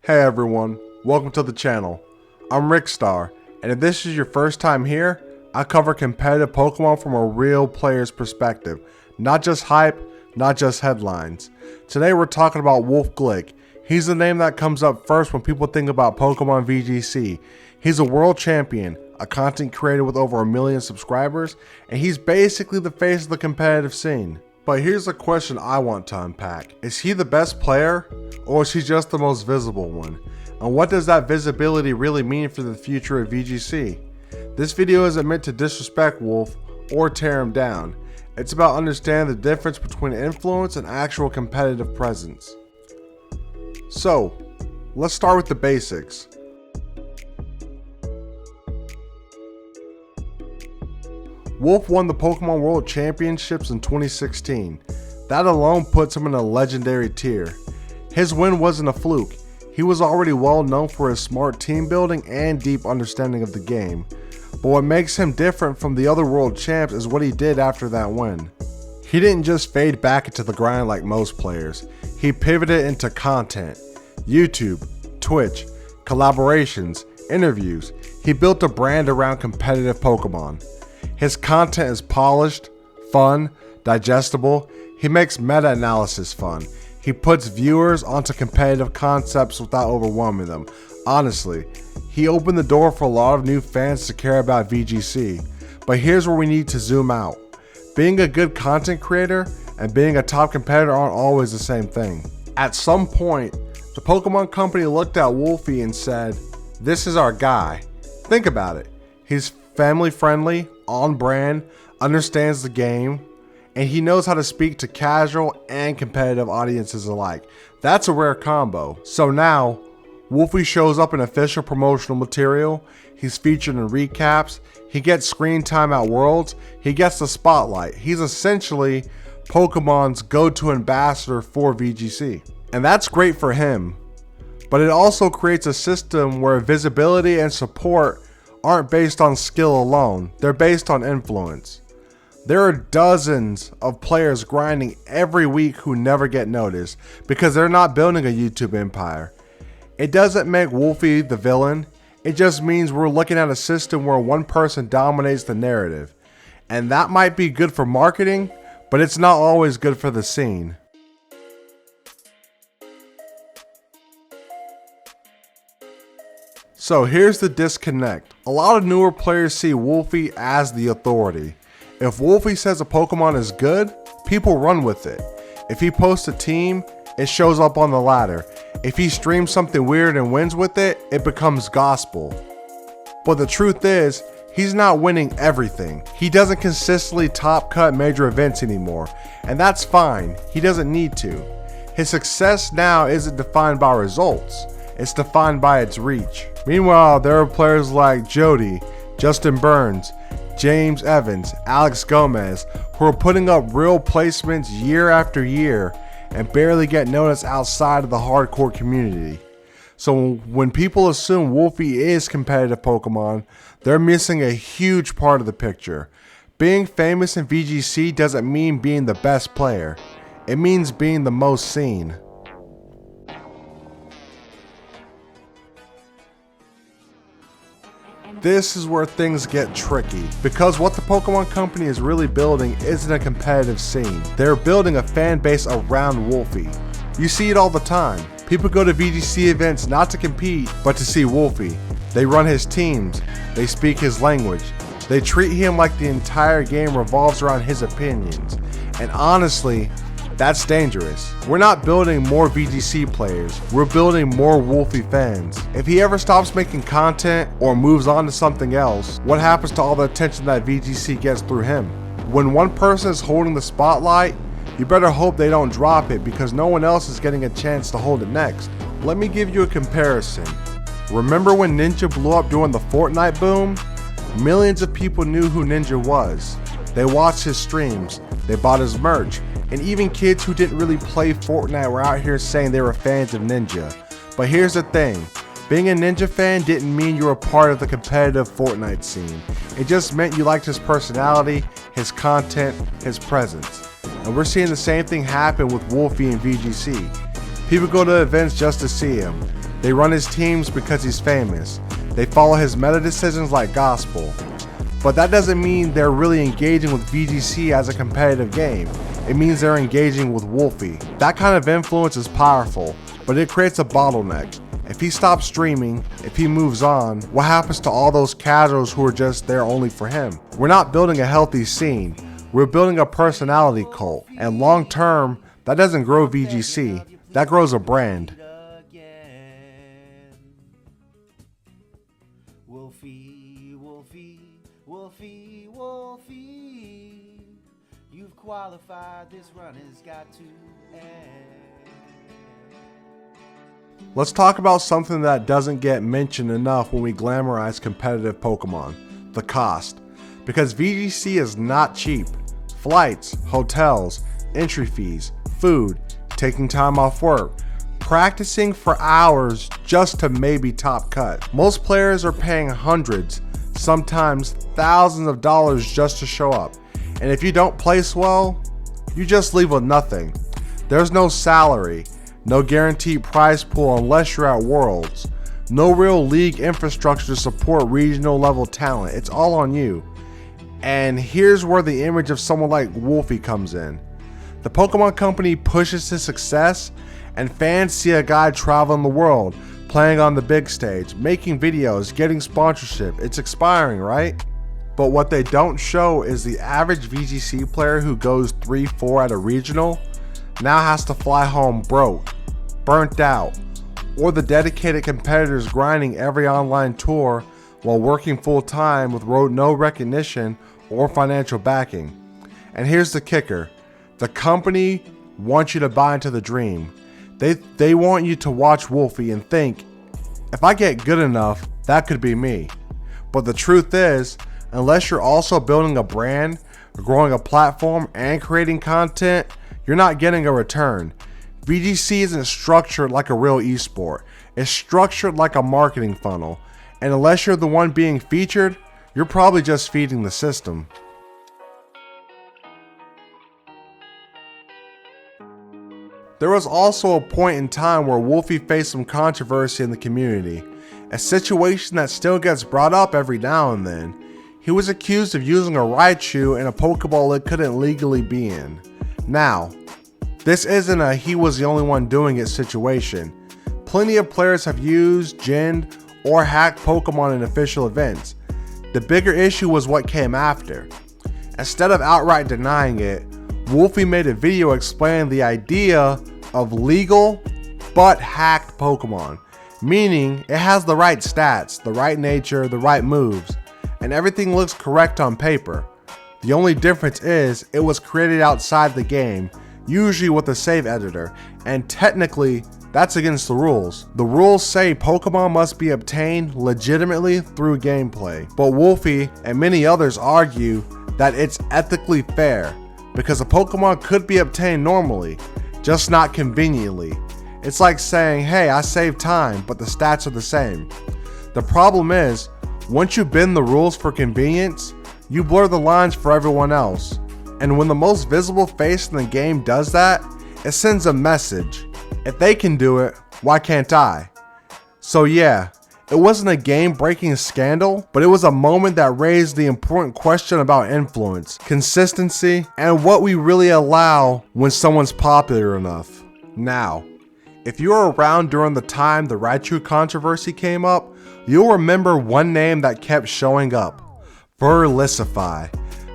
Hey everyone, welcome to the channel. I'm Rickstar, and if this is your first time here, I cover competitive Pokemon from a real player's perspective. Not just hype, not just headlines. Today we're talking about Wolfey Glick. He's the name that comes up first when people think about Pokemon VGC. He's a world champion, a content creator with over 1 million subscribers, and he's basically the face of the competitive scene. But here's a question I want to unpack. Is he the best player, or is he just the most visible one? And what does that visibility really mean for the future of VGC? This video isn't meant to disrespect Wolf or tear him down. It's about understanding the difference between influence and actual competitive presence. So, let's start with the basics. Wolf won the Pokemon World Championships in 2016. That alone puts him in a legendary tier. His win wasn't a fluke. He was already well known for his smart team building and deep understanding of the game. But what makes him different from the other world champs is what he did after that win. He didn't just fade back into the grind like most players. He pivoted into content. YouTube, Twitch, collaborations, interviews. He built a brand around competitive Pokemon. His content is polished, fun, digestible. He makes meta-analysis fun. He puts viewers onto competitive concepts without overwhelming them. Honestly, he opened the door for a lot of new fans to care about VGC. But here's where we need to zoom out. Being a good content creator and being a top competitor aren't always the same thing. At some point, the Pokemon Company looked at Wolfey and said, "This is our guy." Think about it. He's family friendly, on brand, understands the game, and he knows how to speak to casual and competitive audiences alike. That's a rare combo. So now, Wolfey shows up in official promotional material, he's featured in recaps, he gets screen time at Worlds, he gets the spotlight. He's essentially Pokemon's go-to ambassador for VGC. And that's great for him, but it also creates a system where visibility and support aren't based on skill alone, they're based on influence. There are dozens of players grinding every week who never get noticed because they're not building a YouTube empire. It doesn't make Wolfey the villain, it just means we're looking at a system where one person dominates the narrative. And that might be good for marketing, but it's not always good for the scene. So here's the disconnect. A lot of newer players see Wolfey as the authority. If Wolfey says a Pokemon is good, people run with it. If he posts a team, it shows up on the ladder. If he streams something weird and wins with it, it becomes gospel. But the truth is, he's not winning everything. He doesn't consistently top cut major events anymore, and that's fine. He doesn't need to. His success now isn't defined by results. It's defined by its reach. Meanwhile, there are players like Jody, Justin Burns, James Evans, Alex Gomez, who are putting up real placements year after year and barely get noticed outside of the hardcore community. So when people assume Wolfey is competitive Pokemon, they're missing a huge part of the picture. Being famous in VGC doesn't mean being the best player. It means being the most seen. This is where things get tricky, because what the Pokemon Company is really building isn't a competitive scene. They're building a fan base around Wolfey. You see it all the time. People go to VGC events not to compete, but to see Wolfey. They run his teams, they speak his language, they treat him like the entire game revolves around his opinions. And honestly, that's dangerous. We're not building more VGC players, we're building more Wolfey fans. If he ever stops making content or moves on to something else, what happens to all the attention that VGC gets through him? When one person is holding the spotlight, you better hope they don't drop it because no one else is getting a chance to hold it next. Let me give you a comparison. Remember when Ninja blew up during the Fortnite boom? Millions of people knew who Ninja was. They watched his streams, they bought his merch, and even kids who didn't really play Fortnite were out here saying they were fans of Ninja. But here's the thing, being a Ninja fan didn't mean you were part of the competitive Fortnite scene. It just meant you liked his personality, his content, his presence. And we're seeing the same thing happen with Wolfey and VGC. People go to events just to see him. They run his teams because he's famous. They follow his meta decisions like gospel. But that doesn't mean they're really engaging with VGC as a competitive game. It means they're engaging with Wolfey. That kind of influence is powerful, but it creates a bottleneck. If he stops streaming, if he moves on, what happens to all those casuals who are just there only for him? We're not building a healthy scene. We're building a personality cult. And long term, that doesn't grow VGC. That grows a brand. Wolfey, Wolfey, Wolfey, Wolfey, you've qualified, this run has got to end. Let's talk about something that doesn't get mentioned enough when we glamorize competitive Pokemon: the cost. Because VGC is not cheap. Flights, hotels, entry fees, food, taking time off work, practicing for hours just to maybe top cut. Most players are paying hundreds, sometimes thousands of dollars just to show up. And if you don't place well, you just leave with nothing. There's no salary, no guaranteed prize pool unless you're at Worlds, no real league infrastructure to support regional level talent. It's all on you. And here's where the image of someone like Wolfey comes in. The Pokémon Company pushes his success, and fans see a guy traveling the world, playing on the big stage, making videos, getting sponsorship. It's expiring, right? But what they don't show is the average VGC player who goes 3-4 at a regional now has to fly home broke, burnt out, or the dedicated competitors grinding every online tour while working full time with no recognition or financial backing. And here's the kicker: the company wants you to buy into the dream. They want you to watch Wolfey and think, if I get good enough, that could be me. But the truth is, unless you're also building a brand, growing a platform, and creating content, you're not getting a return. VGC isn't structured like a real esport. It's structured like a marketing funnel. And unless you're the one being featured, you're probably just feeding the system. There was also a point in time where Wolfey faced some controversy in the community, a situation that still gets brought up every now and then. He was accused of using a Raichu in a Pokeball it couldn't legally be in. Now, this isn't a he was the only one doing it situation. Plenty of players have used, ginned, or hacked Pokemon in official events. The bigger issue was what came after. Instead of outright denying it, Wolfey made a video explaining the idea of legal but hacked Pokemon, meaning it has the right stats, the right nature, the right moves, and everything looks correct on paper. The only difference is it was created outside the game, usually with a save editor, and technically that's against the rules. The rules say Pokemon must be obtained legitimately through gameplay, but Wolfey and many others argue that it's ethically fair because a Pokemon could be obtained normally, just not conveniently. It's like saying, hey, I saved time, but the stats are the same. The problem is, once you bend the rules for convenience, you blur the lines for everyone else. And when the most visible face in the game does that, it sends a message. If they can do it, why can't I? So yeah, it wasn't a game-breaking scandal, but it was a moment that raised the important question about influence, consistency, and what we really allow when someone's popular enough. Now, if you were around during the time the Raichu controversy came up, you'll remember one name that kept showing up: Verlisify.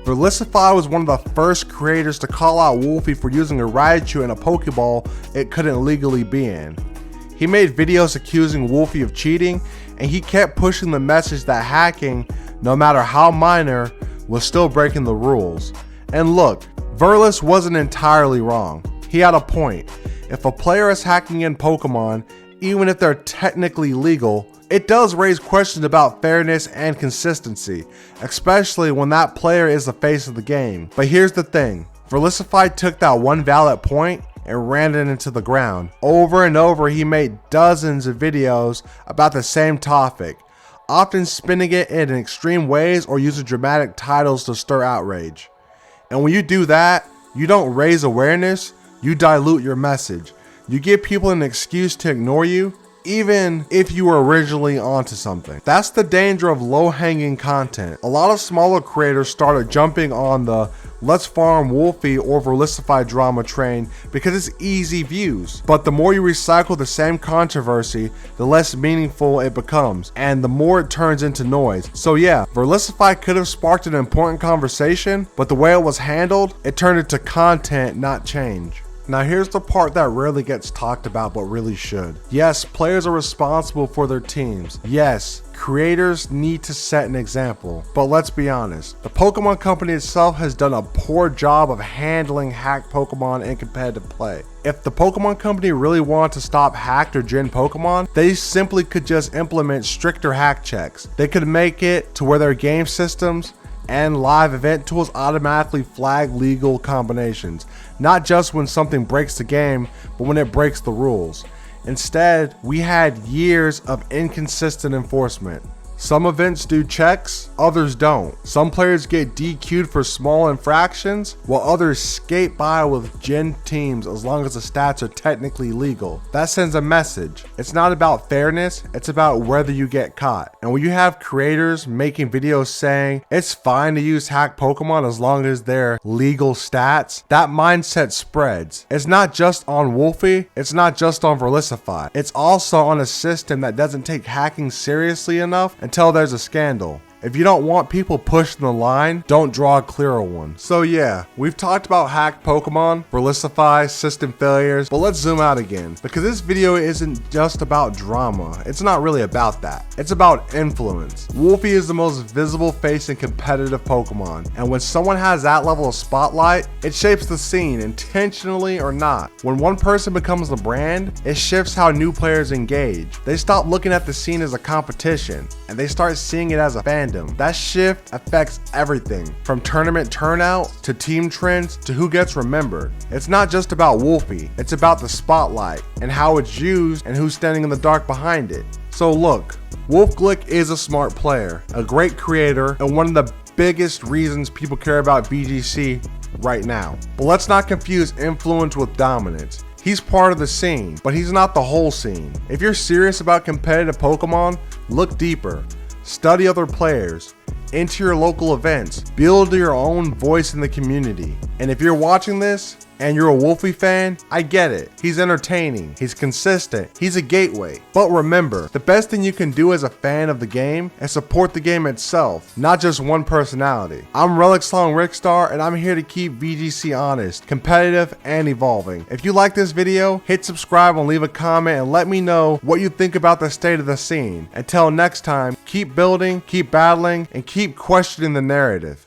Verlisify was one of the first creators to call out Wolfey for using a Raichu in a Pokeball it couldn't legally be in. He made videos accusing Wolfey of cheating, and he kept pushing the message that hacking, no matter how minor, was still breaking the rules. And look, Verlis wasn't entirely wrong. He had a point. If a player is hacking in Pokemon, even if they're technically legal, it does raise questions about fairness and consistency, especially when that player is the face of the game. But here's the thing, Verlisify took that one valid point and ran it into the ground. Over and over, he made dozens of videos about the same topic, often spinning it in extreme ways or using dramatic titles to stir outrage. And when you do that, you don't raise awareness, you dilute your message. You give people an excuse to ignore you, even if you were originally onto something. That's the danger of low-hanging content. A lot of smaller creators started jumping on the let's farm Wolfey or Verlisify drama train because it's easy views. But the more you recycle the same controversy, the less meaningful it becomes, and the more it turns into noise. So yeah, Verlisify could have sparked an important conversation, but the way it was handled, it turned into content, not change. Now here's the part that rarely gets talked about but really should. Yes, players are responsible for their teams. Yes, creators need to set an example. But let's be honest, the Pokémon Company itself has done a poor job of handling hacked Pokémon in competitive play. If the Pokémon Company really wanted to stop hacked or gen Pokémon, they simply could just implement stricter hack checks. They could make it to where their game systems and live event tools automatically flag legal combinations, not just when something breaks the game, but when it breaks the rules. Instead, we had years of inconsistent enforcement. Some events do checks, others don't. Some players get DQ'd for small infractions, while others skate by with gen teams as long as the stats are technically legal. That sends a message. It's not about fairness, it's about whether you get caught. And when you have creators making videos saying it's fine to use hacked Pokemon as long as they're legal stats, that mindset spreads. It's not just on Wolfey, it's not just on Verlisify. It's also on a system that doesn't take hacking seriously enough until there's a scandal. If you don't want people pushing the line, don't draw a clearer one. So yeah, we've talked about hacked Pokemon, Verlisify, system failures, but let's zoom out again, because this video isn't just about drama. It's not really about that. It's about influence. Wolfey is the most visible face in competitive Pokemon, and when someone has that level of spotlight, it shapes the scene, intentionally or not. When one person becomes the brand, it shifts how new players engage. They stop looking at the scene as a competition, and they start seeing it as a fandom. That shift affects everything, from tournament turnout to team trends to who gets remembered. It's not just about Wolfey, it's about the spotlight and how it's used and who's standing in the dark behind it. So look, Wolfey Glick is a smart player, a great creator, and one of the biggest reasons people care about BGC right now. But let's not confuse influence with dominance. He's part of the scene, but he's not the whole scene. If you're serious about competitive Pokemon, look deeper. Study other players, enter your local events, build your own voice in the community. And if you're watching this and you're a Wolfey fan, I get it. He's entertaining, he's consistent, he's a gateway. But remember, the best thing you can do as a fan of the game is support the game itself, not just one personality. I'm Relic Long Rickstar, and I'm here to keep VGC honest, competitive, and evolving. If you like this video, hit subscribe and leave a comment and let me know what you think about the state of the scene. Until next time, keep building, keep battling, and keep questioning the narrative.